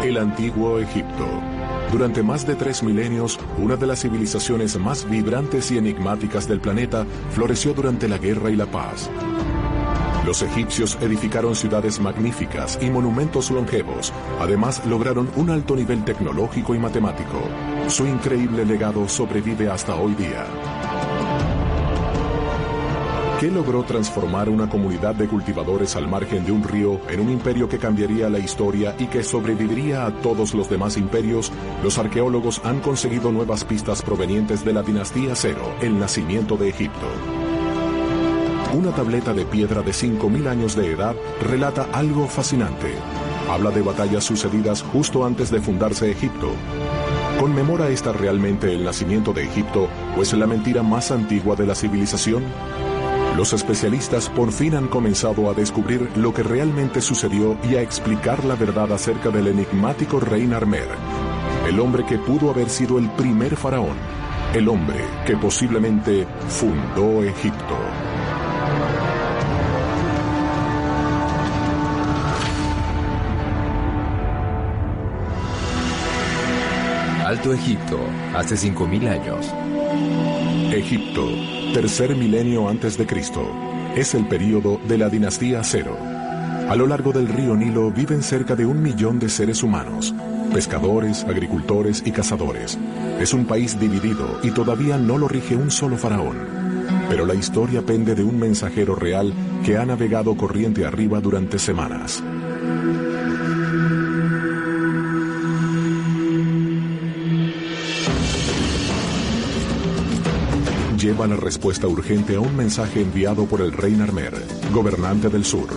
El antiguo Egipto. Durante más de 3 milenios, una de las civilizaciones más vibrantes y enigmáticas del planeta floreció durante la guerra y la paz. Los egipcios edificaron ciudades magníficas y monumentos longevos. Además, lograron un alto nivel tecnológico y matemático. Su increíble legado sobrevive hasta hoy día. ¿Qué logró transformar una comunidad de cultivadores al margen de un río en un imperio que cambiaría la historia y que sobreviviría a todos los demás imperios? Los arqueólogos han conseguido nuevas pistas provenientes de la dinastía Cero, el nacimiento de Egipto. Una tableta de piedra de 5.000 años de edad relata algo fascinante. Habla de batallas sucedidas justo antes de fundarse Egipto. ¿Conmemora esta realmente el nacimiento de Egipto o es la mentira más antigua de la civilización? Los especialistas por fin han comenzado a descubrir lo que realmente sucedió y a explicar la verdad acerca del enigmático rey Narmer, el hombre que pudo haber sido el primer faraón, el hombre que posiblemente fundó Egipto. Alto Egipto, hace 5.000 años. Egipto, tercer milenio antes de Cristo. Es el período de la dinastía Cero. A lo largo del río Nilo viven cerca de 1 millón de seres humanos, pescadores, agricultores y cazadores. Es un país dividido y todavía no lo rige un solo faraón. Pero la historia pende de un mensajero real que ha navegado corriente arriba durante semanas. Lleva la respuesta urgente a un mensaje enviado por el rey Narmer, gobernante del sur.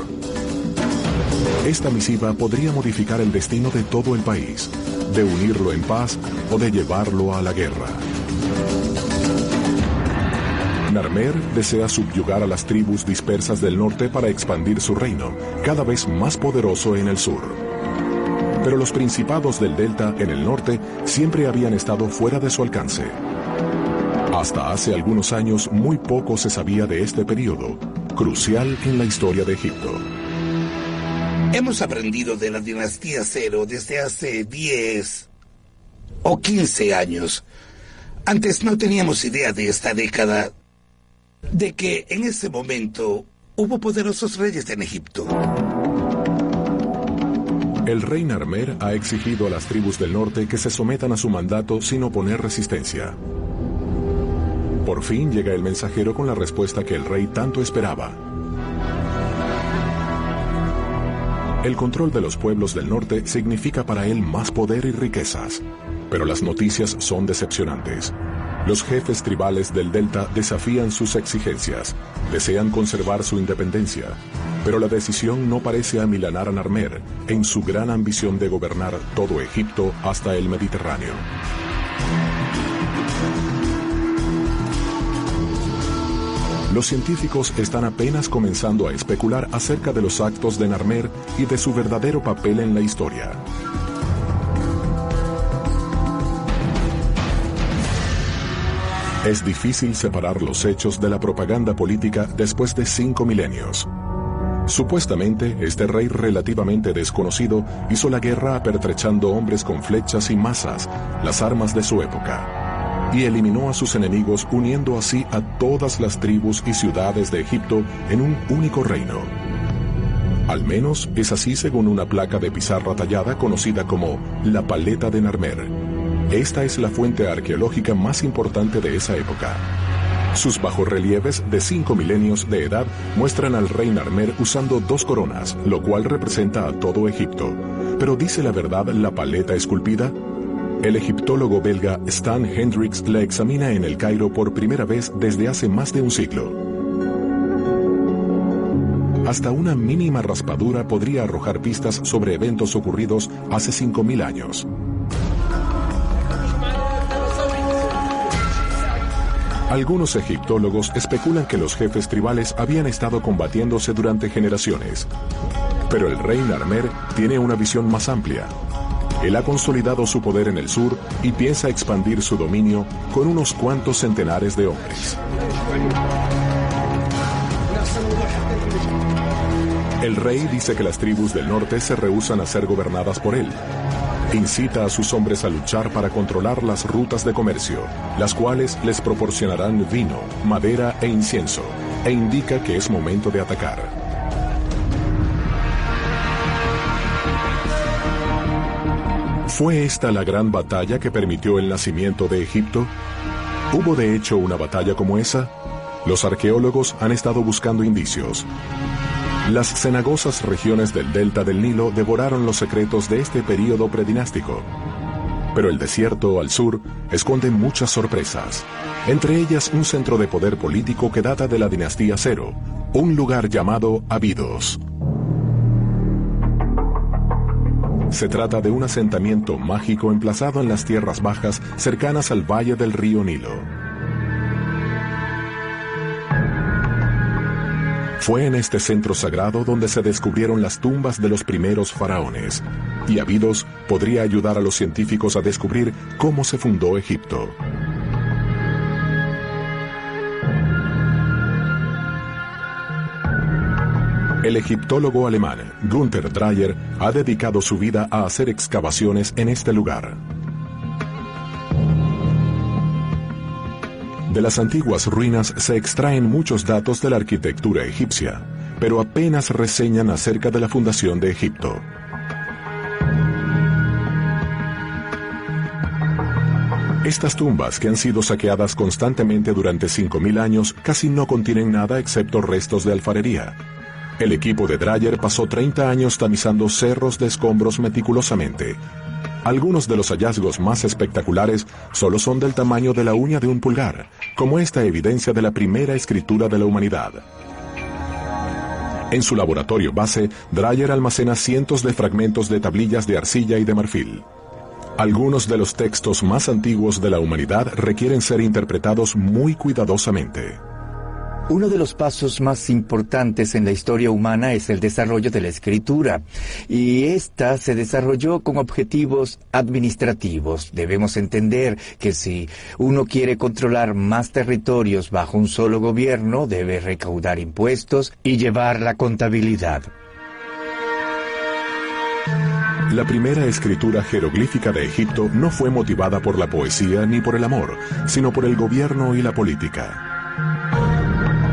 Esta misiva podría modificar el destino de todo el país, de unirlo en paz o de llevarlo a la guerra. Narmer desea subyugar a las tribus dispersas del norte para expandir su reino, cada vez más poderoso en el sur. Pero los principados del delta en el norte siempre habían estado fuera de su alcance. Hasta hace algunos años muy poco se sabía de este periodo, crucial en la historia de Egipto. Hemos aprendido de la dinastía Cero desde hace 10 o 15 años. Antes no teníamos idea de esta década, de que en ese momento hubo poderosos reyes en Egipto. El rey Narmer ha exigido a las tribus del norte que se sometan a su mandato sin oponer resistencia. Por fin llega el mensajero con la respuesta que el rey tanto esperaba. El control de los pueblos del norte significa para él más poder y riquezas, pero las noticias son decepcionantes. Los jefes tribales del delta desafían sus exigencias, desean conservar su independencia, pero la decisión no parece amilanar a Narmer en su gran ambición de gobernar todo Egipto hasta el Mediterráneo. Los científicos están apenas comenzando a especular acerca de los actos de Narmer y de su verdadero papel en la historia. Es difícil separar los hechos de la propaganda política después de 5 milenios. Supuestamente, este rey relativamente desconocido hizo la guerra apertrechando hombres con flechas y mazas, las armas de su época, y eliminó a sus enemigos uniendo así a todas las tribus y ciudades de Egipto en un único reino. Al menos es así según una placa de pizarra tallada conocida como la Paleta de Narmer. Esta es la fuente arqueológica más importante de esa época. Sus bajorrelieves de 5 milenios de edad muestran al rey Narmer usando 2 coronas, lo cual representa a todo Egipto. Pero ¿dice la verdad la paleta esculpida? El egiptólogo belga Stan Hendricks la examina en el Cairo por primera vez desde hace más de un siglo. Hasta una mínima raspadura podría arrojar pistas sobre eventos ocurridos hace 5.000 años. Algunos egiptólogos especulan que los jefes tribales habían estado combatiéndose durante generaciones. Pero el rey Narmer tiene una visión más amplia. Él ha consolidado su poder en el sur y piensa expandir su dominio con unos cuantos centenares de hombres. El rey dice que las tribus del norte se rehúsan a ser gobernadas por él. Incita a sus hombres a luchar para controlar las rutas de comercio, las cuales les proporcionarán vino, madera e incienso, e indica que es momento de atacar. ¿Fue esta la gran batalla que permitió el nacimiento de Egipto? ¿Hubo de hecho una batalla como esa? Los arqueólogos han estado buscando indicios. Las cenagosas regiones del delta del Nilo devoraron los secretos de este período predinástico. Pero el desierto al sur esconde muchas sorpresas, entre ellas un centro de poder político que data de la dinastía Cero, un lugar llamado Abidos. Se trata de un asentamiento mágico emplazado en las tierras bajas cercanas al valle del río Nilo. Fue en este centro sagrado donde se descubrieron las tumbas de los primeros faraones, y Abidos podría ayudar a los científicos a descubrir cómo se fundó Egipto. El egiptólogo alemán Günther Dreyer ha dedicado su vida a hacer excavaciones en este lugar. De las antiguas ruinas se extraen muchos datos de la arquitectura egipcia, pero apenas reseñan acerca de la fundación de Egipto. Estas tumbas, que han sido saqueadas constantemente durante 5.000 años, casi no contienen nada excepto restos de alfarería. El equipo de Dreyer pasó 30 años tamizando cerros de escombros meticulosamente. Algunos de los hallazgos más espectaculares solo son del tamaño de la uña de un pulgar, como esta evidencia de la primera escritura de la humanidad. En su laboratorio base, Dreyer almacena cientos de fragmentos de tablillas de arcilla y de marfil. Algunos de los textos más antiguos de la humanidad requieren ser interpretados muy cuidadosamente. Uno de los pasos más importantes en la historia humana es el desarrollo de la escritura, y esta se desarrolló con objetivos administrativos. Debemos entender que si uno quiere controlar más territorios bajo un solo gobierno, debe recaudar impuestos y llevar la contabilidad. La primera escritura jeroglífica de Egipto no fue motivada por la poesía ni por el amor, sino por el gobierno y la política.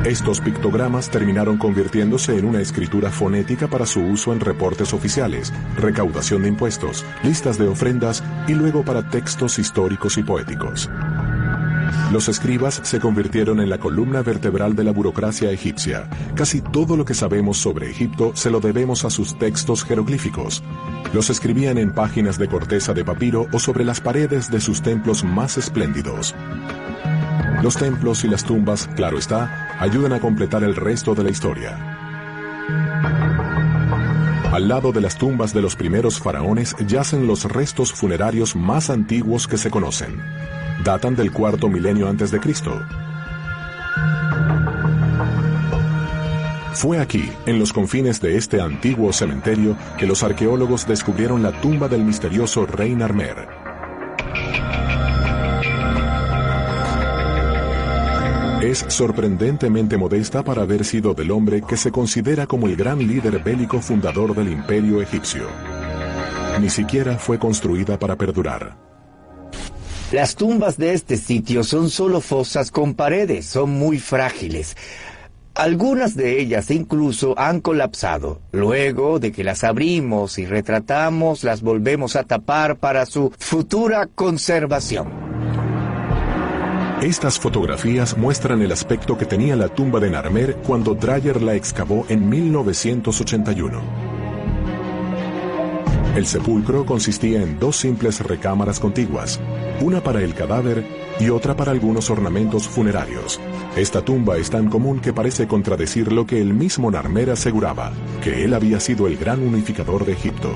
Estos pictogramas terminaron convirtiéndose en una escritura fonética para su uso en reportes oficiales, recaudación de impuestos, listas de ofrendas y luego para textos históricos y poéticos. Los escribas se convirtieron en la columna vertebral de la burocracia egipcia. Casi todo lo que sabemos sobre Egipto se lo debemos a sus textos jeroglíficos. Los escribían en páginas de corteza de papiro o sobre las paredes de sus templos más espléndidos. Los templos y las tumbas, claro está, ayudan a completar el resto de la historia. Al lado de las tumbas de los primeros faraones yacen los restos funerarios más antiguos que se conocen. Datan del cuarto milenio antes de Cristo. Fue aquí, en los confines de este antiguo cementerio, que los arqueólogos descubrieron la tumba del misterioso rey Narmer. Es sorprendentemente modesta para haber sido del hombre que se considera como el gran líder bélico fundador del imperio egipcio. Ni siquiera fue construida para perdurar. Las tumbas de este sitio son solo fosas con paredes, son muy frágiles. Algunas de ellas incluso han colapsado. Luego de que las abrimos y retratamos, las volvemos a tapar para su futura conservación. Estas fotografías muestran el aspecto que tenía la tumba de Narmer cuando Dreyer la excavó en 1981. El sepulcro consistía en dos simples recámaras contiguas, una para el cadáver y otra para algunos ornamentos funerarios. Esta tumba es tan común que parece contradecir lo que el mismo Narmer aseguraba, que él había sido el gran unificador de Egipto.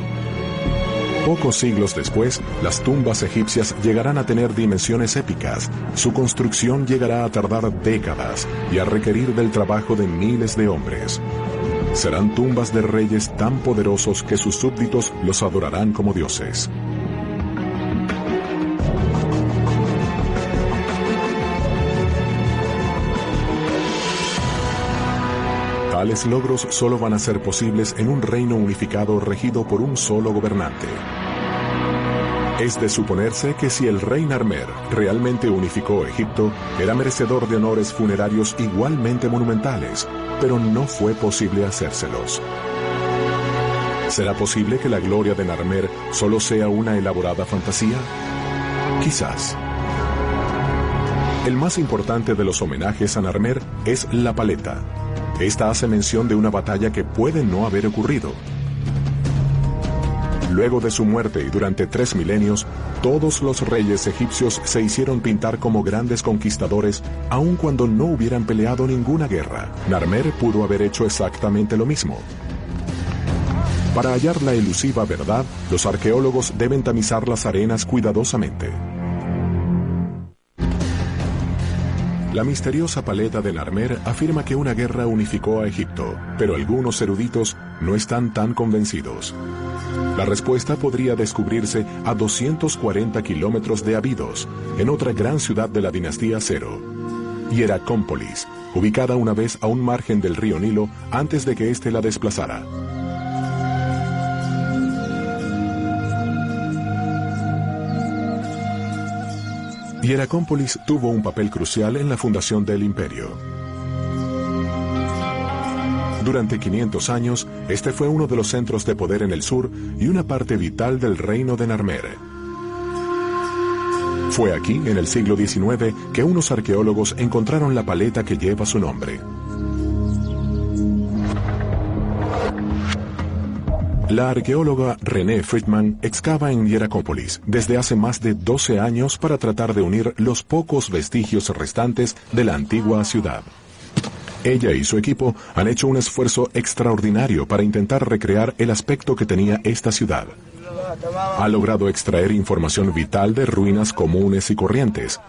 Pocos siglos después, las tumbas egipcias llegarán a tener dimensiones épicas. Su construcción llegará a tardar décadas y a requerir del trabajo de miles de hombres. Serán tumbas de reyes tan poderosos que sus súbditos los adorarán como dioses. Tales logros solo van a ser posibles en un reino unificado regido por un solo gobernante. Es de suponerse que si el rey Narmer realmente unificó Egipto, era merecedor de honores funerarios igualmente monumentales, pero no fue posible hacérselos. ¿Será posible que la gloria de Narmer solo sea una elaborada fantasía? Quizás. El más importante de los homenajes a Narmer es la paleta. Esta hace mención de una batalla que puede no haber ocurrido. Luego de su muerte y durante 3 milenios, todos los reyes egipcios se hicieron pintar como grandes conquistadores, aun cuando no hubieran peleado ninguna guerra. Narmer pudo haber hecho exactamente lo mismo. Para hallar la elusiva verdad, los arqueólogos deben tamizar las arenas cuidadosamente. La misteriosa paleta de Narmer afirma que una guerra unificó a Egipto, pero algunos eruditos no están tan convencidos. La respuesta podría descubrirse a 240 kilómetros de Abidos, en otra gran ciudad de la dinastía Cero, Hieracómpolis, ubicada una vez a un margen del río Nilo antes de que éste la desplazara. Hieracómpolis tuvo un papel crucial en la fundación del imperio. Durante 500 años, este fue uno de los centros de poder en el sur y una parte vital del reino de Narmer. Fue aquí, en el siglo XIX, que unos arqueólogos encontraron la paleta que lleva su nombre. La arqueóloga René Friedman excava en Hieracómpolis desde hace más de 12 años para tratar de unir los pocos vestigios restantes de la antigua ciudad. Ella y su equipo han hecho un esfuerzo extraordinario para intentar recrear el aspecto que tenía esta ciudad. Ha logrado extraer información vital de ruinas comunes y corrientes.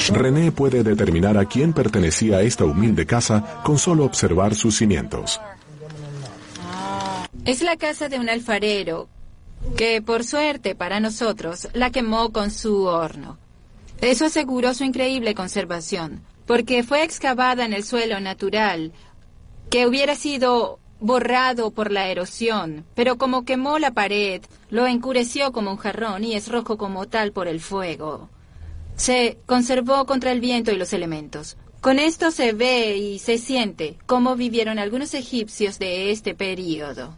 René puede determinar a quién pertenecía esta humilde casa con solo observar sus cimientos. Es la casa de un alfarero que, por suerte para nosotros, la quemó con su horno. Eso aseguró su increíble conservación, porque fue excavada en el suelo natural, que hubiera sido borrado por la erosión, pero como quemó la pared, lo encureció como un jarrón y es rojo como tal por el fuego. Se conservó contra el viento y los elementos. Con esto se ve y se siente cómo vivieron algunos egipcios de este período.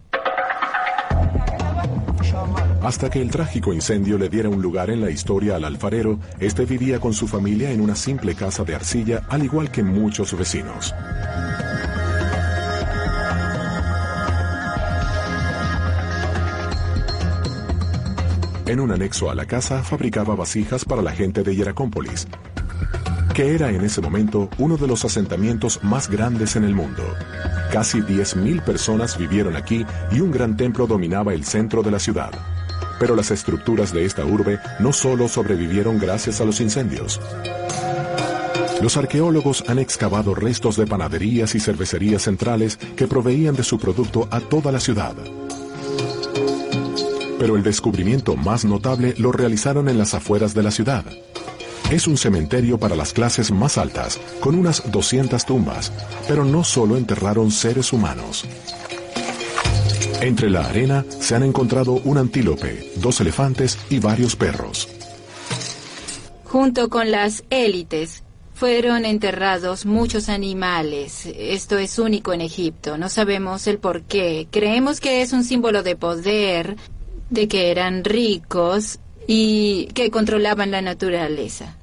Hasta que el trágico incendio le diera un lugar en la historia al alfarero, este vivía con su familia en una simple casa de arcilla, al igual que muchos vecinos. En un anexo a la casa fabricaba vasijas para la gente de Hieracómpolis, que era en ese momento uno de los asentamientos más grandes en el mundo. Casi 10.000 personas vivieron aquí y un gran templo dominaba el centro de la ciudad. Pero las estructuras de esta urbe no solo sobrevivieron gracias a los incendios. Los arqueólogos han excavado restos de panaderías y cervecerías centrales que proveían de su producto a toda la ciudad. Pero el descubrimiento más notable lo realizaron en las afueras de la ciudad. Es un cementerio para las clases más altas, con unas 200 tumbas, pero no solo enterraron seres humanos. Entre la arena se han encontrado un antílope, 2 elefantes y varios perros. Junto con las élites, fueron enterrados muchos animales. Esto es único en Egipto. No sabemos el por qué. Creemos que es un símbolo de poder, de que eran ricos y que controlaban la naturaleza.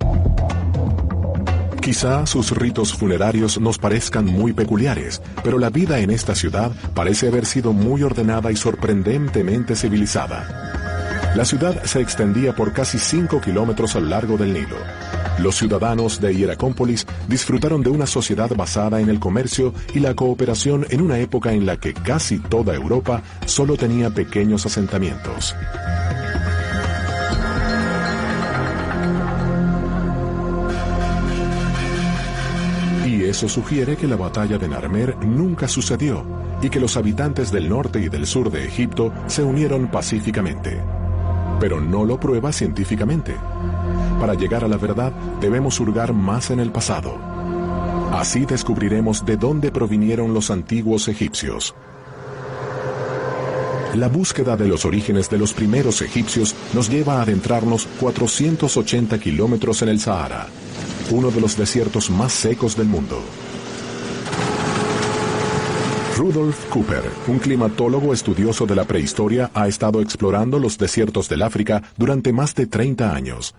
Quizá sus ritos funerarios nos parezcan muy peculiares, pero la vida en esta ciudad parece haber sido muy ordenada y sorprendentemente civilizada. La ciudad se extendía por casi 5 kilómetros a lo largo del Nilo. Los ciudadanos de Hieracómpolis disfrutaron de una sociedad basada en el comercio y la cooperación en una época en la que casi toda Europa solo tenía pequeños asentamientos. Y eso sugiere que la batalla de Narmer nunca sucedió y que los habitantes del norte y del sur de Egipto se unieron pacíficamente. Pero no lo prueba científicamente. Para llegar a la verdad debemos hurgar más en el pasado. Así descubriremos de dónde provinieron los antiguos egipcios. La búsqueda de los orígenes de los primeros egipcios nos lleva a adentrarnos 480 kilómetros en el Sahara, uno de los desiertos más secos del mundo. Rudolf Cooper, un climatólogo estudioso de la prehistoria, ha estado explorando los desiertos del África durante más de 30 años.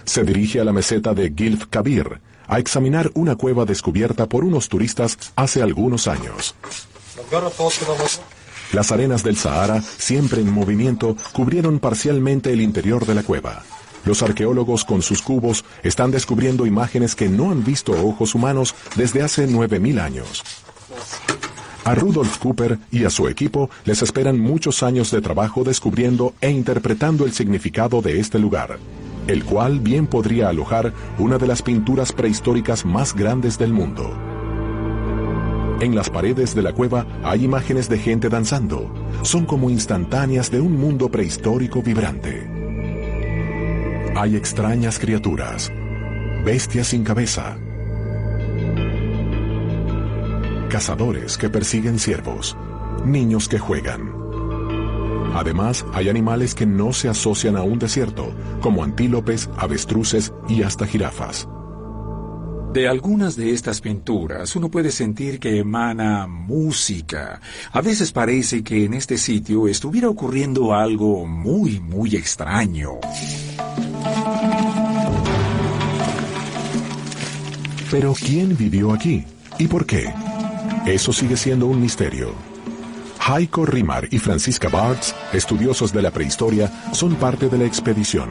Se dirige a la meseta de Gilf Kabir a examinar una cueva descubierta por unos turistas hace algunos años. Las arenas del Sahara, siempre en movimiento, cubrieron parcialmente el interior de la cueva. Los arqueólogos con sus cubos están descubriendo imágenes que no han visto ojos humanos desde hace 9.000 años. A Rudolf Cooper y a su equipo les esperan muchos años de trabajo descubriendo e interpretando el significado de este lugar, el cual bien podría alojar una de las pinturas prehistóricas más grandes del mundo. En las paredes de la cueva hay imágenes de gente danzando. Son como instantáneas de un mundo prehistórico vibrante. Hay extrañas criaturas, bestias sin cabeza, cazadores que persiguen ciervos, niños que juegan. Además, hay animales que no se asocian a un desierto, como antílopes, avestruces y hasta jirafas. De algunas de estas pinturas uno puede sentir que emana música. A veces parece que en este sitio estuviera ocurriendo algo muy, muy extraño. Pero ¿quién vivió aquí? ¿Y por qué? Eso sigue siendo un misterio. Heiko Rimar y Franziska Bartz, estudiosos de la prehistoria, son parte de la expedición.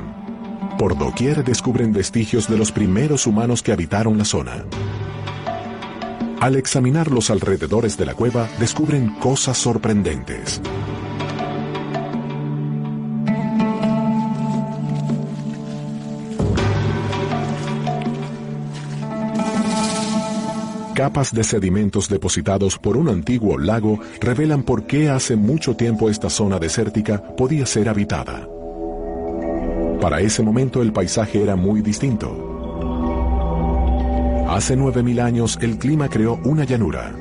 Por doquier descubren vestigios de los primeros humanos que habitaron la zona. Al examinar los alrededores de la cueva, descubren cosas sorprendentes. Capas de sedimentos depositados por un antiguo lago revelan por qué hace mucho tiempo esta zona desértica podía ser habitada. Para ese momento el paisaje era muy distinto. Hace 9.000 años el clima creó una llanura.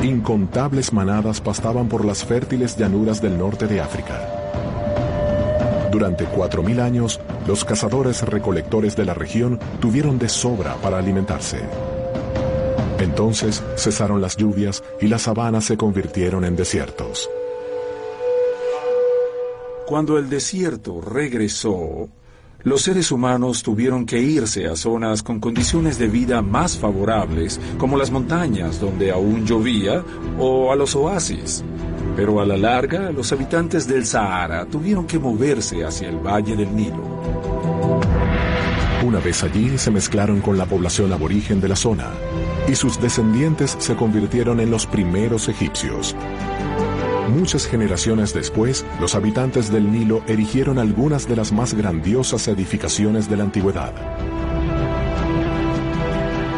Incontables manadas pastaban por las fértiles llanuras del norte de África. Durante 4.000 años, los cazadores-recolectores de la región tuvieron de sobra para alimentarse. Entonces cesaron las lluvias y las sabanas se convirtieron en desiertos. Cuando el desierto regresó, los seres humanos tuvieron que irse a zonas con condiciones de vida más favorables, como las montañas donde aún llovía, o a los oasis. Pero a la larga, los habitantes del Sahara tuvieron que moverse hacia el Valle del Nilo. Una vez allí se mezclaron con la población aborigen de la zona, y sus descendientes se convirtieron en los primeros egipcios. Muchas generaciones después, los habitantes del Nilo erigieron algunas de las más grandiosas edificaciones de la antigüedad.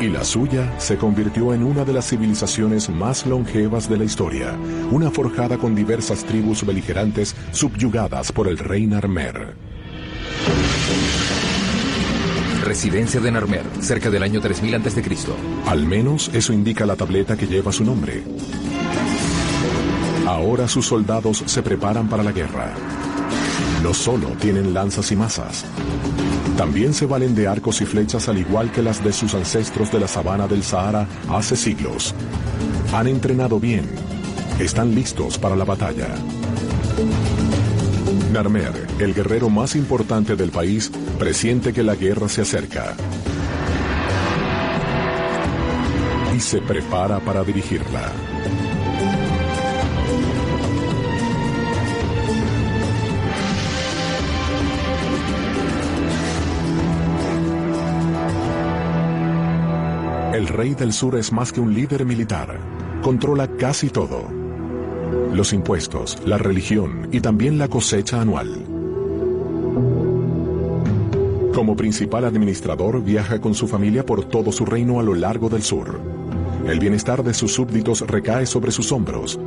Y la suya se convirtió en una de las civilizaciones más longevas de la historia, una forjada con diversas tribus beligerantes subyugadas por el rey Narmer. Residencia de Narmer, cerca del año 3000 a.C. Al menos eso indica la tableta que lleva su nombre. Ahora sus soldados se preparan para la guerra. No solo tienen lanzas y mazas, también se valen de arcos y flechas al igual que las de sus ancestros de la sabana del Sahara hace siglos. Han entrenado bien, están listos para la batalla. Narmer, el guerrero más importante del país, presiente que la guerra se acerca y se prepara para dirigirla. El rey del sur es más que un líder militar. Controla casi todo. Los impuestos, la religión y también la cosecha anual. Como principal administrador, viaja con su familia por todo su reino a lo largo del sur. El bienestar de sus súbditos recae sobre sus hombros.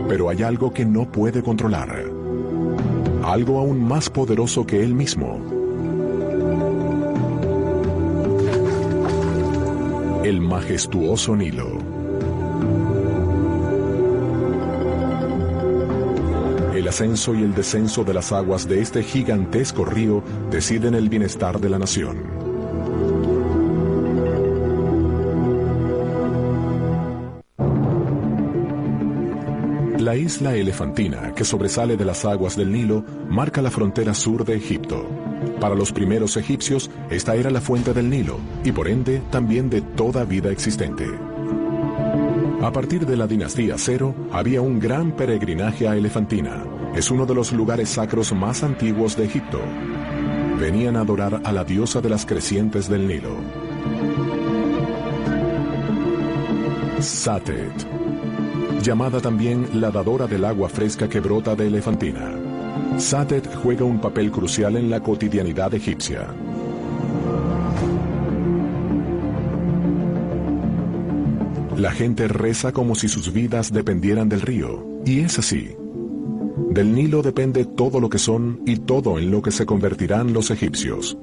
Pero Pero hay algo que no puede controlar. Algo aún más poderoso que él mismo. El majestuoso Nilo. El ascenso y el descenso de las aguas de este gigantesco río deciden el bienestar de la nación. La isla Elefantina, que sobresale de las aguas del Nilo, marca la frontera sur de Egipto. Para los primeros egipcios, esta era la fuente del Nilo, y por ende, también de toda vida existente. A partir de la dinastía Cero, había un gran peregrinaje a Elefantina. Es uno de los lugares sacros más antiguos de Egipto. Venían a adorar a la diosa de las crecientes del Nilo. Satet, llamada también la dadora del agua fresca que brota de Elefantina. Satet juega un papel crucial en la cotidianidad egipcia. La gente reza como si sus vidas dependieran del río, y es así. Del Nilo depende todo lo que son y todo en lo que se convertirán los egipcios.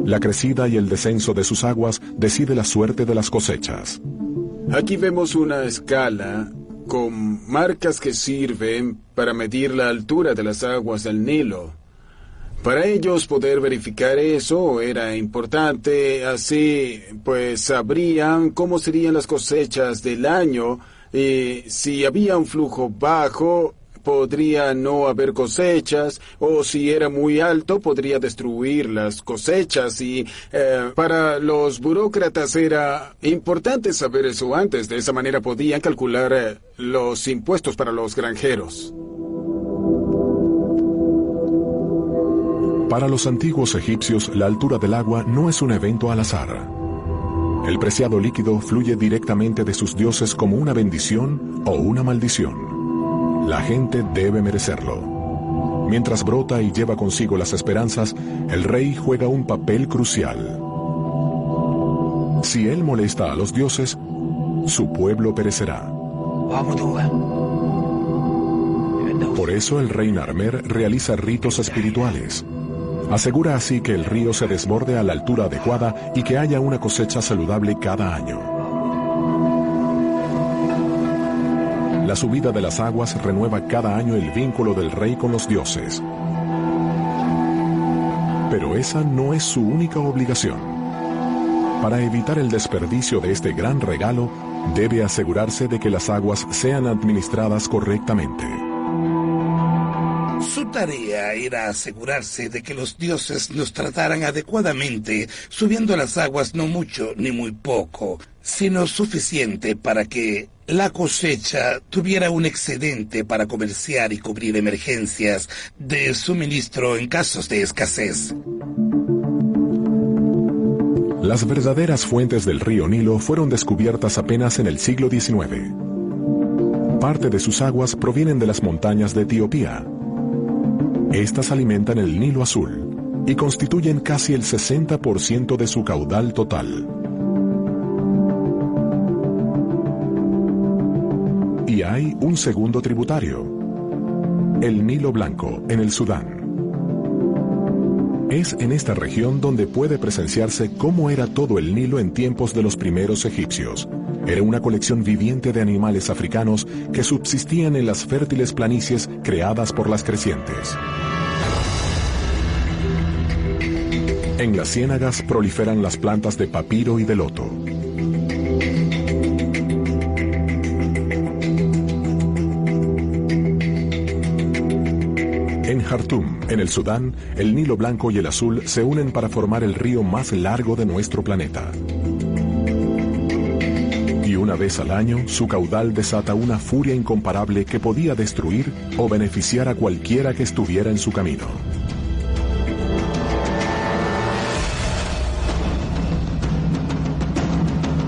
La crecida y el descenso de sus aguas decide la suerte de las cosechas. Aquí vemos una escala con marcas que sirven para medir la altura de las aguas del Nilo. Para ellos poder verificar eso era importante, así pues sabrían cómo serían las cosechas del año y si había un flujo bajo podría no haber cosechas, o si era muy alto podría destruir las cosechas y para los burócratas era importante saber eso antes, de esa manera podían calcular los impuestos para los granjeros. Para los antiguos egipcios, la altura del agua no es un evento al azar. El preciado líquido fluye directamente de sus dioses como una bendición o una maldición. La gente debe merecerlo. Mientras brota y lleva consigo las esperanzas, el rey juega un papel crucial. Si él molesta a los dioses, su pueblo perecerá. Por eso el rey Narmer realiza ritos espirituales. Asegura así que el río se desborde a la altura adecuada y que haya una cosecha saludable cada año. La subida de las aguas renueva cada año el vínculo del rey con los dioses. Pero esa no es su única obligación. Para evitar el desperdicio de este gran regalo, debe asegurarse de que las aguas sean administradas correctamente. Su tarea era asegurarse de que los dioses nos trataran adecuadamente, subiendo las aguas no mucho ni muy poco, sino suficiente para que la cosecha tuviera un excedente para comerciar y cubrir emergencias de suministro en casos de escasez. Las verdaderas fuentes del río Nilo fueron descubiertas apenas en el siglo XIX. Parte de sus aguas provienen de las montañas de Etiopía. Estas alimentan el Nilo Azul y constituyen casi el 60% de su caudal total. Y hay un segundo tributario, el Nilo Blanco, en el Sudán. Es en esta región donde puede presenciarse cómo era todo el Nilo en tiempos de los primeros egipcios. Era una colección viviente de animales africanos que subsistían en las fértiles planicies creadas por las crecientes. En las ciénagas proliferan las plantas de papiro y de loto. En Jartum, en el Sudán, el Nilo Blanco y el Azul se unen para formar el río más largo de nuestro planeta. Y una vez al año, su caudal desata una furia incomparable que podía destruir o beneficiar a cualquiera que estuviera en su camino.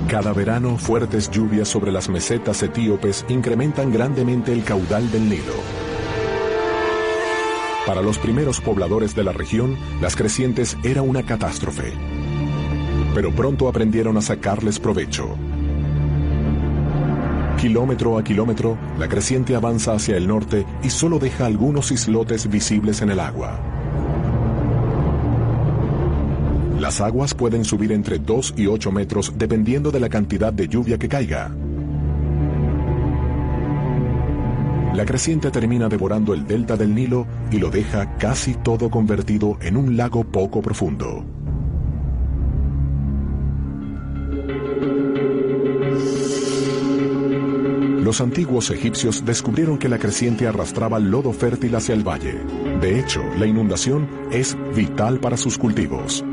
Cada verano, fuertes lluvias sobre las mesetas etíopes incrementan grandemente el caudal del Nilo. Para los primeros pobladores de la región, las crecientes era una catástrofe. Pero pronto aprendieron a sacarles provecho. Kilómetro a kilómetro, la creciente avanza hacia el norte y solo deja algunos islotes visibles en el agua. Las aguas pueden subir entre 2 y 8 metros dependiendo de la cantidad de lluvia que caiga. La creciente termina devorando el delta del Nilo y lo deja casi todo convertido en un lago poco profundo. Los antiguos egipcios descubrieron que la creciente arrastraba lodo fértil hacia el valle. De hecho, la inundación es vital para sus cultivos.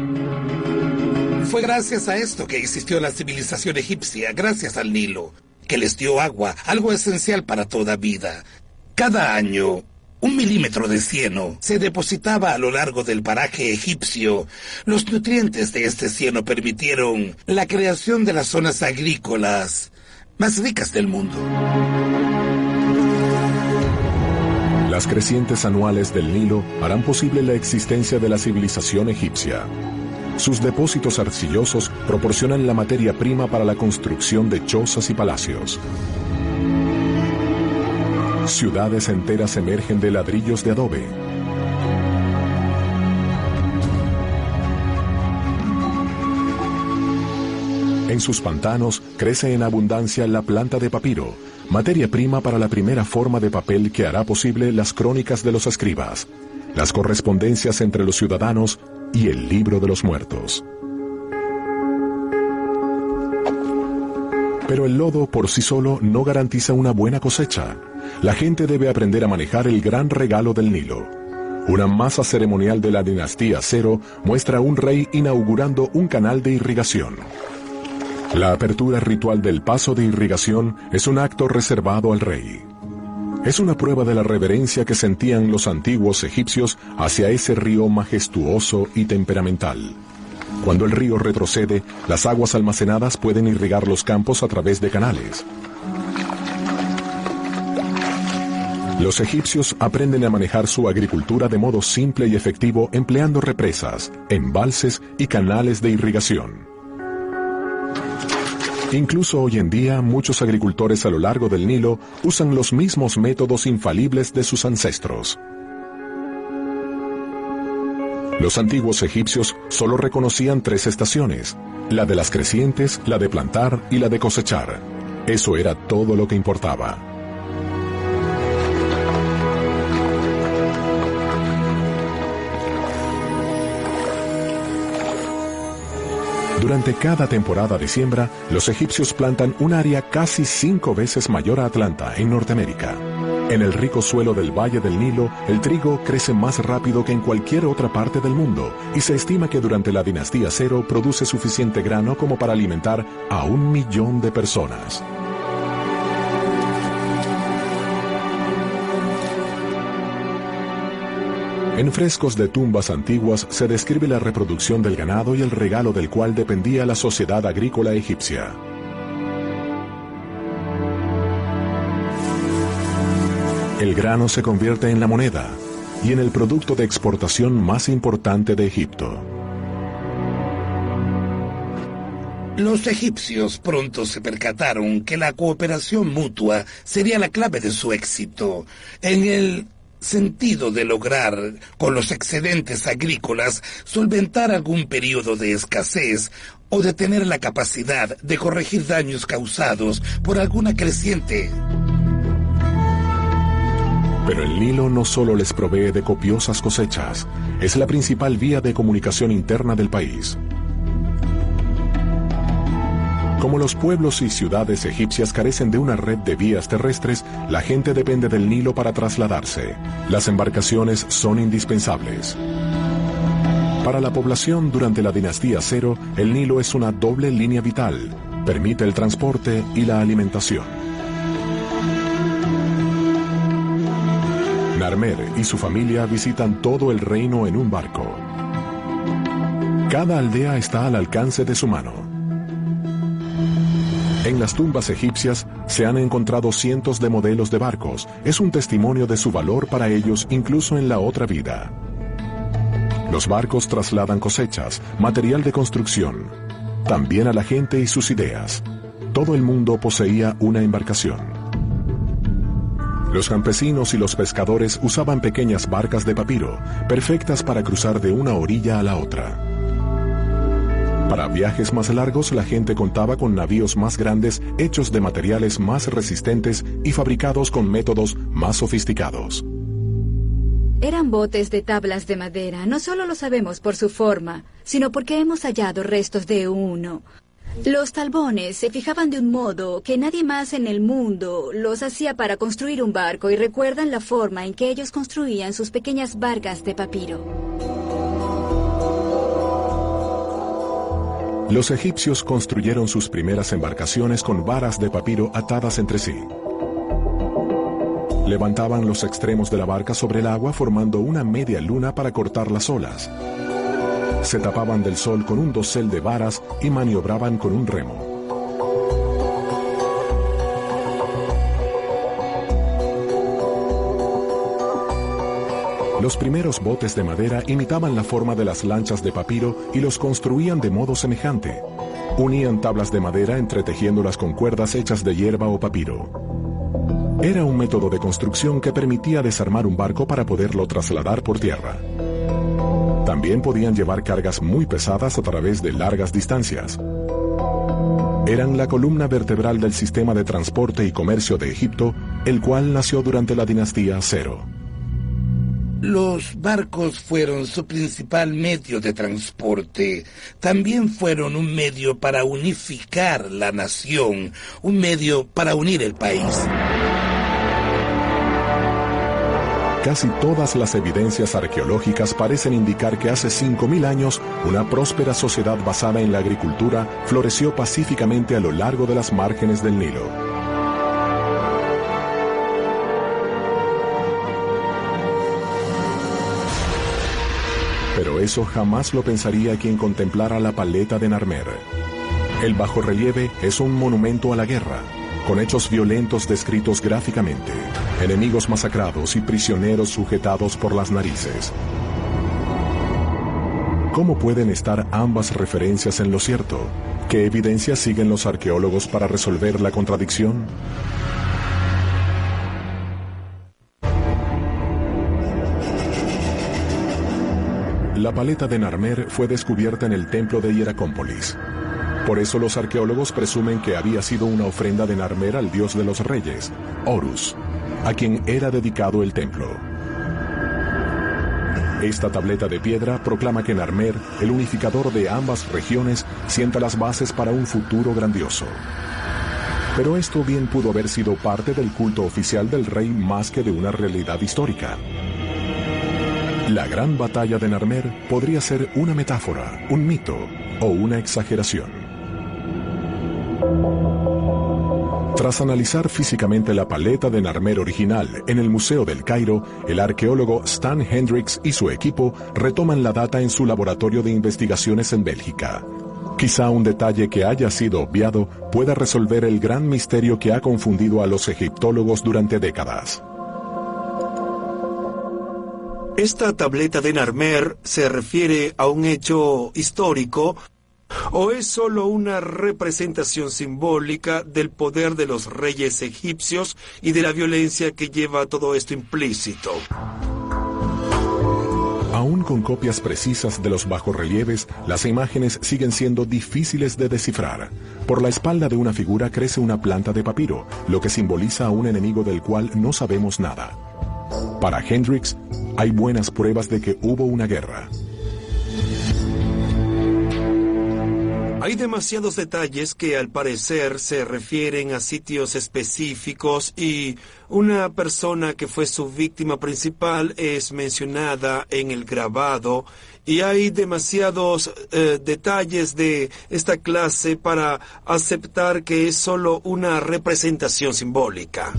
Fue gracias a esto que existió la civilización egipcia, gracias al Nilo, que les dio agua, algo esencial para toda vida. Cada año, 1 milímetro de cieno se depositaba a lo largo del paraje egipcio. Los nutrientes de este cieno permitieron la creación de las zonas agrícolas más ricas del mundo. Las crecientes anuales del Nilo harán posible la existencia de la civilización egipcia. Sus depósitos arcillosos proporcionan la materia prima para la construcción de chozas y palacios. Ciudades enteras emergen de ladrillos de adobe. En sus pantanos crece en abundancia la planta de papiro, materia prima para la primera forma de papel que hará posible las crónicas de los escribas, las correspondencias entre los ciudadanos y el libro de los muertos. Pero el lodo por sí solo no garantiza una buena cosecha. La gente debe aprender a manejar el gran regalo del Nilo. Una masa ceremonial de la dinastía Cero muestra a un rey inaugurando un canal de irrigación. La apertura ritual del paso de irrigación es un acto reservado al rey. Es una prueba de la reverencia que sentían los antiguos egipcios hacia ese río majestuoso y temperamental. Cuando el río retrocede, las aguas almacenadas pueden irrigar los campos a través de canales. Los egipcios aprenden a manejar su agricultura de modo simple y efectivo empleando represas, embalses y canales de irrigación. Incluso hoy en día, muchos agricultores a lo largo del Nilo usan los mismos métodos infalibles de sus ancestros. Los antiguos egipcios solo reconocían 3 estaciones: la de las crecientes, la de plantar y la de cosechar. Eso era todo lo que importaba. Durante cada temporada de siembra, los egipcios plantan un área casi 5 veces mayor a Atlanta, en Norteamérica. En el rico suelo del Valle del Nilo, el trigo crece más rápido que en cualquier otra parte del mundo, y se estima que durante la dinastía Cero produce suficiente grano como para alimentar a 1 millón de personas. En frescos de tumbas antiguas se describe la reproducción del ganado y el regalo del cual dependía la sociedad agrícola egipcia. El grano se convierte en la moneda y en el producto de exportación más importante de Egipto. Los egipcios pronto se percataron que la cooperación mutua sería la clave de su éxito. En el sentido de lograr, con los excedentes agrícolas, solventar algún periodo de escasez o de tener la capacidad de corregir daños causados por alguna creciente. Pero el Nilo no solo les provee de copiosas cosechas, es la principal vía de comunicación interna del país. Como los pueblos y ciudades egipcias carecen de una red de vías terrestres, la gente depende del Nilo para trasladarse. Las embarcaciones son indispensables. Para la población durante la dinastía Cero, el Nilo es una doble línea vital. Permite el transporte y la alimentación. Narmer y su familia visitan todo el reino en un barco. Cada aldea está al alcance de su mano. En las tumbas egipcias se han encontrado cientos de modelos de barcos. Es un testimonio de su valor para ellos incluso en la otra vida. Los barcos trasladan cosechas, material de construcción, también a la gente y sus ideas. Todo el mundo poseía una embarcación. Los campesinos y los pescadores usaban pequeñas barcas de papiro, perfectas para cruzar de una orilla a la otra. Para viajes más largos, la gente contaba con navíos más grandes, hechos de materiales más resistentes y fabricados con métodos más sofisticados. Eran botes de tablas de madera. No solo lo sabemos por su forma, sino porque hemos hallado restos de uno. Los talbones se fijaban de un modo que nadie más en el mundo los hacía para construir un barco, y recuerdan la forma en que ellos construían sus pequeñas barcas de papiro. Los egipcios construyeron sus primeras embarcaciones con varas de papiro atadas entre sí. Levantaban los extremos de la barca sobre el agua formando una media luna para cortar las olas. Se tapaban del sol con un dosel de varas y maniobraban con un remo. Los primeros botes de madera imitaban la forma de las lanchas de papiro y los construían de modo semejante. Unían tablas de madera entretejiéndolas con cuerdas hechas de hierba o papiro. Era un método de construcción que permitía desarmar un barco para poderlo trasladar por tierra. También podían llevar cargas muy pesadas a través de largas distancias. Eran la columna vertebral del sistema de transporte y comercio de Egipto, el cual nació durante la dinastía Cero. Los barcos fueron su principal medio de transporte. También fueron un medio para unificar la nación, un medio para unir el país. Casi todas las evidencias arqueológicas parecen indicar que hace 5.000 años una próspera sociedad basada en la agricultura floreció pacíficamente a lo largo de las márgenes del Nilo. Pero eso jamás lo pensaría quien contemplara la paleta de Narmer. El bajorrelieve es un monumento a la guerra, con hechos violentos descritos gráficamente, enemigos masacrados y prisioneros sujetados por las narices. ¿Cómo pueden estar ambas referencias en lo cierto? ¿Qué evidencias siguen los arqueólogos para resolver la contradicción? La paleta de Narmer fue descubierta en el templo de Hieracómpolis. Por eso los arqueólogos presumen que había sido una ofrenda de Narmer al dios de los reyes, Horus, a quien era dedicado el templo. Esta tableta de piedra proclama que Narmer, el unificador de ambas regiones, sienta las bases para un futuro grandioso. Pero esto bien pudo haber sido parte del culto oficial del rey más que de una realidad histórica. La gran batalla de Narmer podría ser una metáfora, un mito o una exageración. Tras analizar físicamente la paleta de Narmer original en el Museo del Cairo, el arqueólogo Stan Hendricks y su equipo retoman la data en su laboratorio de investigaciones en Bélgica. Quizá un detalle que haya sido obviado pueda resolver el gran misterio que ha confundido a los egiptólogos durante décadas. ¿Esta tableta de Narmer se refiere a un hecho histórico o es solo una representación simbólica del poder de los reyes egipcios y de la violencia que lleva todo esto implícito? Aún con copias precisas de los bajorrelieves, las imágenes siguen siendo difíciles de descifrar. Por la espalda de una figura crece una planta de papiro, lo que simboliza a un enemigo del cual no sabemos nada. Para Hendricks, hay buenas pruebas de que hubo una guerra. Hay demasiados detalles que al parecer se refieren a sitios específicos y una persona que fue su víctima principal es mencionada en el grabado y hay demasiados detalles de esta clase para aceptar que es solo una representación simbólica.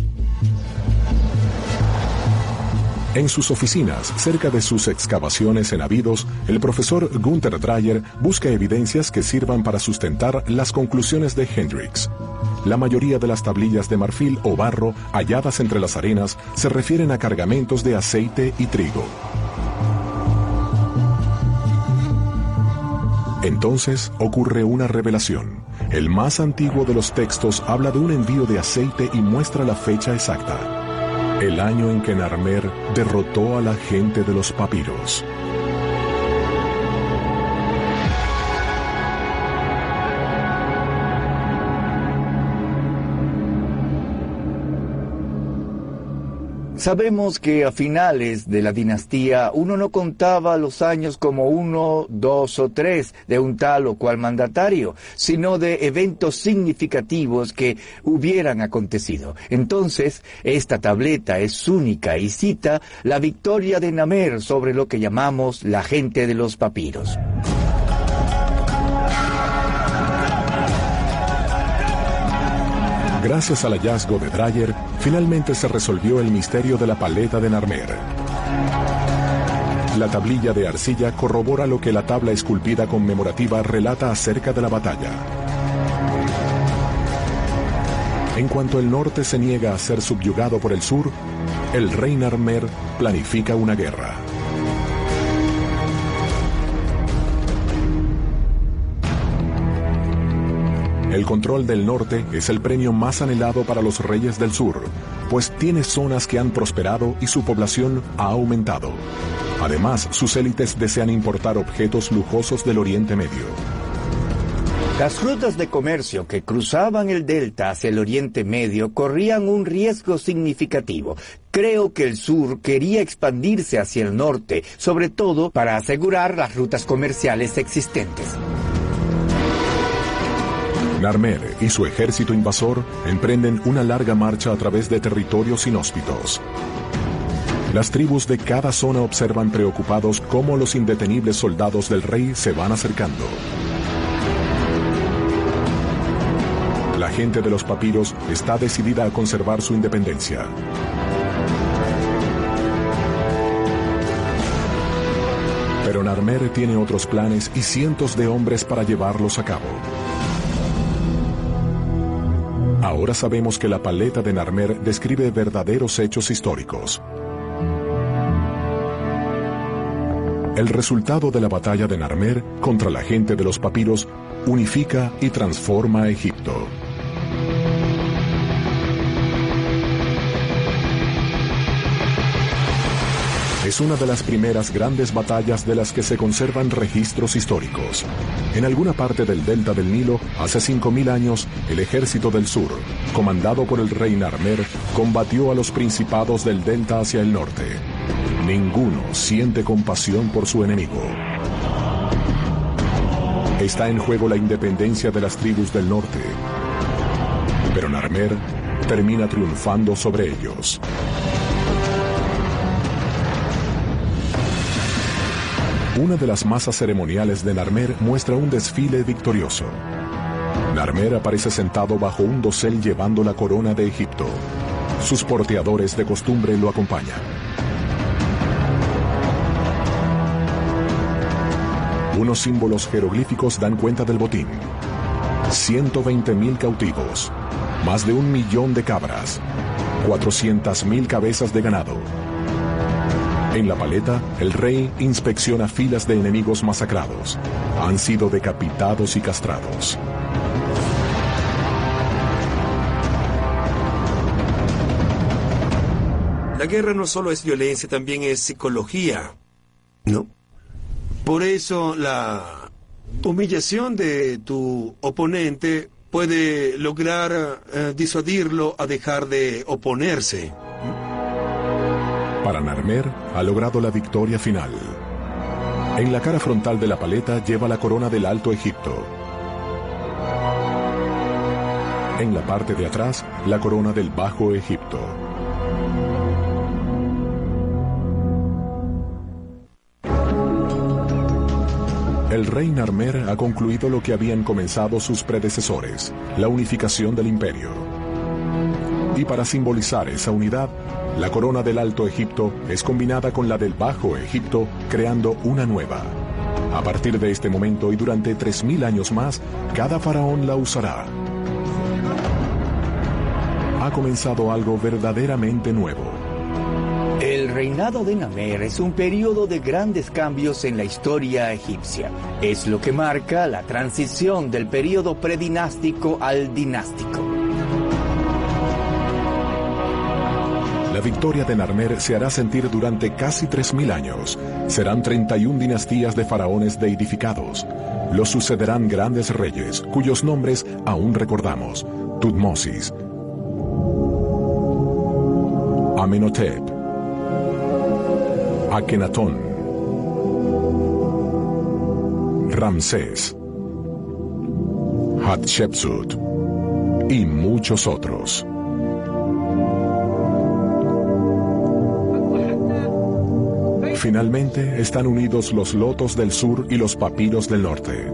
En sus oficinas, cerca de sus excavaciones en Abidos, el profesor Gunther Dreyer busca evidencias que sirvan para sustentar las conclusiones de Hendricks. La mayoría de las tablillas de marfil o barro halladas entre las arenas se refieren a cargamentos de aceite y trigo. Entonces ocurre una revelación. El más antiguo de los textos habla de un envío de aceite y muestra la fecha exacta, el año en que Narmer derrotó a la gente de los papiros. Sabemos que a finales de la dinastía uno no contaba los años como 1, 2 o 3 de un tal o cual mandatario, sino de eventos significativos que hubieran acontecido. Entonces, esta tableta es única y cita la victoria de Narmer sobre lo que llamamos la gente de los papiros. Gracias al hallazgo de Dreyer, finalmente se resolvió el misterio de la paleta de Narmer. La tablilla de arcilla corrobora lo que la tabla esculpida conmemorativa relata acerca de la batalla. En cuanto el norte se niega a ser subyugado por el sur, el rey Narmer planifica una guerra. El control del norte es el premio más anhelado para los reyes del sur, pues tiene zonas que han prosperado y su población ha aumentado. Además, sus élites desean importar objetos lujosos del Oriente Medio. Las rutas de comercio que cruzaban el delta hacia el Oriente Medio corrían un riesgo significativo. Creo que el sur quería expandirse hacia el norte, sobre todo para asegurar las rutas comerciales existentes. Narmer y su ejército invasor emprenden una larga marcha a través de territorios inhóspitos. Las tribus de cada zona observan preocupados cómo los indetenibles soldados del rey se van acercando. La gente de los papiros está decidida a conservar su independencia. Pero Narmer tiene otros planes y cientos de hombres para llevarlos a cabo. Ahora sabemos que la paleta de Narmer describe verdaderos hechos históricos. El resultado de la batalla de Narmer contra la gente de los papiros unifica y transforma a Egipto. Es una de las primeras grandes batallas de las que se conservan registros históricos. En alguna parte del delta del Nilo, hace 5000 años, el ejército del sur, comandado por el rey Narmer, combatió a los principados del delta hacia el norte. Ninguno siente compasión por su enemigo. Está en juego la independencia de las tribus del norte. Pero Narmer termina triunfando sobre ellos. Una de las masas ceremoniales de Narmer muestra un desfile victorioso. Narmer aparece sentado bajo un dosel llevando la corona de Egipto. Sus porteadores de costumbre lo acompañan. Unos símbolos jeroglíficos dan cuenta del botín. 120.000 cautivos, más de 1 millón de cabras, 400.000 cabezas de ganado. En la paleta, el rey inspecciona filas de enemigos masacrados. Han sido decapitados y castrados. La guerra no solo es violencia, también es psicología, ¿no? Por eso la humillación de tu oponente puede lograr disuadirlo a dejar de oponerse. Para Narmer, ha logrado la victoria final. En la cara frontal de la paleta lleva la corona del Alto Egipto. En la parte de atrás, la corona del Bajo Egipto. El rey Narmer ha concluido lo que habían comenzado sus predecesores, la unificación del imperio. Y para simbolizar esa unidad, la corona del Alto Egipto es combinada con la del Bajo Egipto, creando una nueva. A partir de este momento y durante 3000 años más, cada faraón la usará. Ha comenzado algo verdaderamente nuevo. El reinado de Narmer es un periodo de grandes cambios en la historia egipcia. Es lo que marca la transición del periodo predinástico al dinástico. La victoria de Narmer se hará sentir durante casi 3000 años. Serán 31 dinastías de faraones deidificados. Los sucederán grandes reyes, cuyos nombres aún recordamos: Tutmosis, Amenhotep, Akenatón, Ramsés, Hatshepsut y muchos otros. Finalmente están unidos los lotos del sur y los papiros del norte.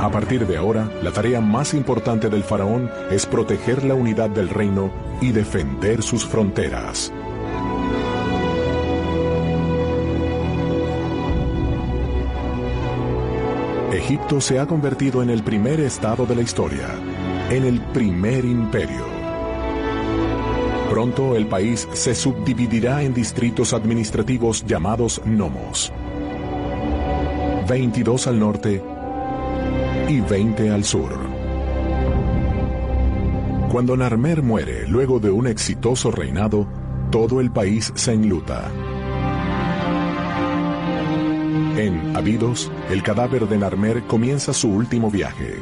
A partir de ahora, la tarea más importante del faraón es proteger la unidad del reino y defender sus fronteras. Egipto se ha convertido en el primer estado de la historia, en el primer imperio. Pronto el país se subdividirá en distritos administrativos llamados nomos. 22 al norte y 20 al sur. Cuando Narmer muere luego de un exitoso reinado, todo el país se enluta. En Abidos, el cadáver de Narmer comienza su último viaje.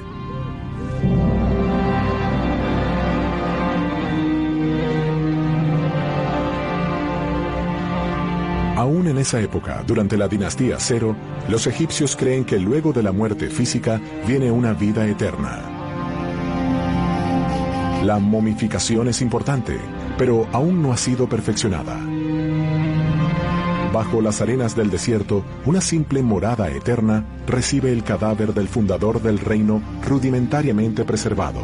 Aún en esa época, durante la dinastía Cero, los egipcios creen que luego de la muerte física viene una vida eterna. La momificación es importante, pero aún no ha sido perfeccionada. Bajo las arenas del desierto, una simple morada eterna recibe el cadáver del fundador del reino rudimentariamente preservado.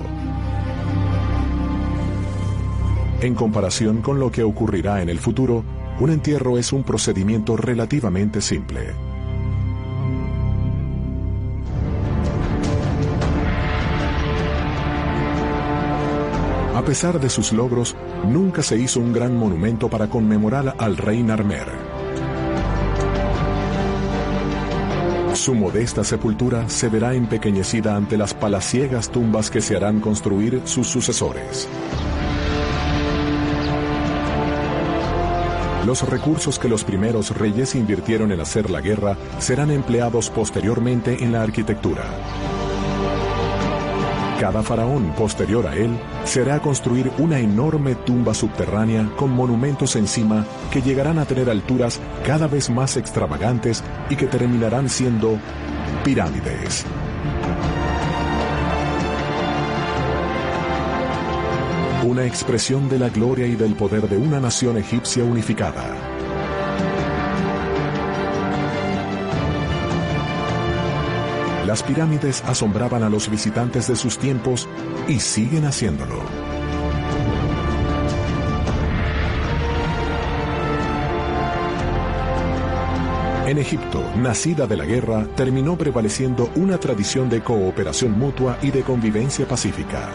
En comparación con lo que ocurrirá en el futuro, un entierro es un procedimiento relativamente simple. A pesar de sus logros, nunca se hizo un gran monumento para conmemorar al rey Narmer. Su modesta sepultura se verá empequeñecida ante las palaciegas tumbas que se harán construir sus sucesores. Los recursos que los primeros reyes invirtieron en hacer la guerra serán empleados posteriormente en la arquitectura. Cada faraón posterior a él se hará construir una enorme tumba subterránea con monumentos encima que llegarán a tener alturas cada vez más extravagantes y que terminarán siendo pirámides. Una expresión de la gloria y del poder de una nación egipcia unificada. Las pirámides asombraban a los visitantes de sus tiempos y siguen haciéndolo. En Egipto, nacida de la guerra, terminó prevaleciendo una tradición de cooperación mutua y de convivencia pacífica.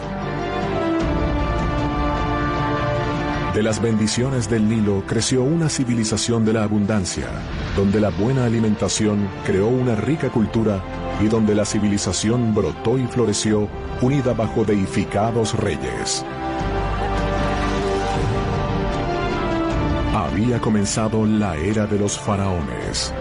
De las bendiciones del Nilo creció una civilización de la abundancia, donde la buena alimentación creó una rica cultura y donde la civilización brotó y floreció unida bajo deificados reyes. Había comenzado la era de los faraones.